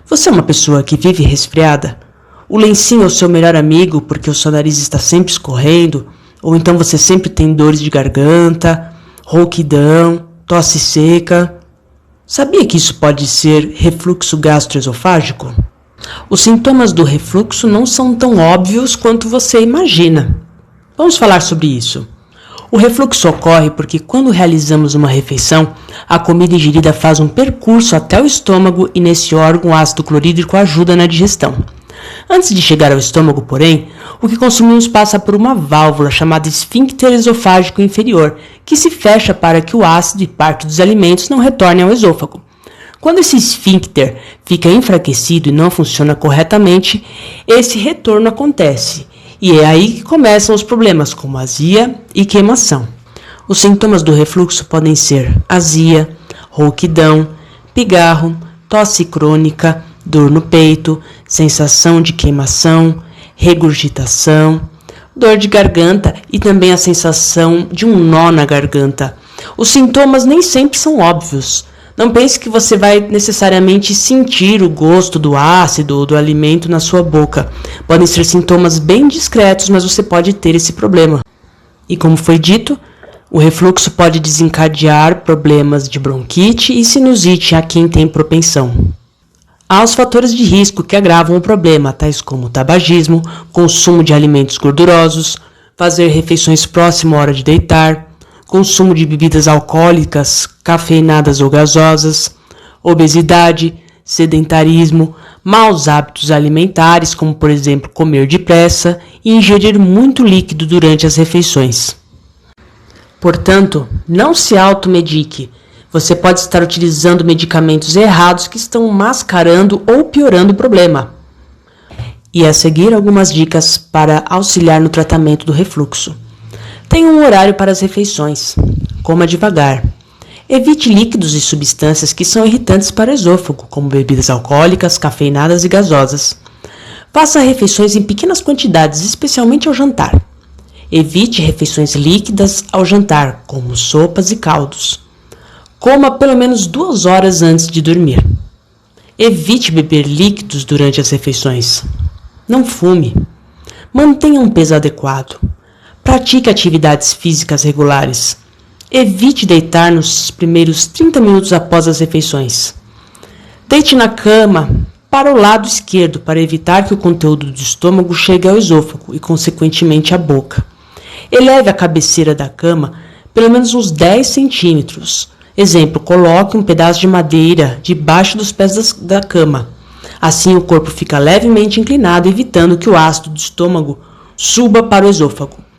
Você é uma pessoa que vive resfriada? O lencinho é o seu melhor amigo porque o seu nariz está sempre escorrendo? Ou então você sempre tem dores de garganta, rouquidão, tosse seca? Sabia que isso pode ser refluxo gastroesofágico? Os sintomas do refluxo não são tão óbvios quanto você imagina. Vamos falar sobre isso. O refluxo ocorre porque quando realizamos uma refeição, a comida ingerida faz um percurso até o estômago e nesse órgão o ácido clorídrico ajuda na digestão. Antes de chegar ao estômago, porém, o que consumimos passa por uma válvula chamada esfíncter esofágico inferior, que se fecha para que o ácido e parte dos alimentos não retornem ao esôfago. Quando esse esfíncter fica enfraquecido e não funciona corretamente, esse retorno acontece. E é aí que começam os problemas, como azia e queimação. Os sintomas do refluxo podem ser azia, rouquidão, pigarro, tosse crônica, dor no peito, sensação de queimação, regurgitação, dor de garganta e também a sensação de um nó na garganta. Os sintomas nem sempre são óbvios. Não pense que você vai necessariamente sentir o gosto do ácido ou do alimento na sua boca. Podem ser sintomas bem discretos, mas você pode ter esse problema. E como foi dito, o refluxo pode desencadear problemas de bronquite e sinusite a quem tem propensão. Há os fatores de risco que agravam o problema, tais como tabagismo, consumo de alimentos gordurosos, fazer refeições próximo à hora de deitar, consumo de bebidas alcoólicas, cafeinadas ou gasosas, obesidade, sedentarismo, maus hábitos alimentares, como por exemplo comer depressa e ingerir muito líquido durante as refeições. Portanto, não se automedique. Você pode estar utilizando medicamentos errados que estão mascarando ou piorando o problema. E a seguir algumas dicas para auxiliar no tratamento do refluxo. Tenha um horário para as refeições. Coma devagar. Evite líquidos e substâncias que são irritantes para o esôfago, como bebidas alcoólicas, cafeinadas e gasosas. Faça refeições em pequenas quantidades, especialmente ao jantar. Evite refeições líquidas ao jantar, como sopas e caldos. Coma pelo menos 2 horas antes de dormir. Evite beber líquidos durante as refeições. Não fume. Mantenha um peso adequado. Pratique atividades físicas regulares. Evite deitar nos primeiros 30 minutos após as refeições. Deite na cama para o lado esquerdo para evitar que o conteúdo do estômago chegue ao esôfago e, consequentemente, à boca. Eleve a cabeceira da cama pelo menos uns 10 centímetros. Exemplo, coloque um pedaço de madeira debaixo dos pés da cama. Assim, o corpo fica levemente inclinado, evitando que o ácido do estômago suba para o esôfago.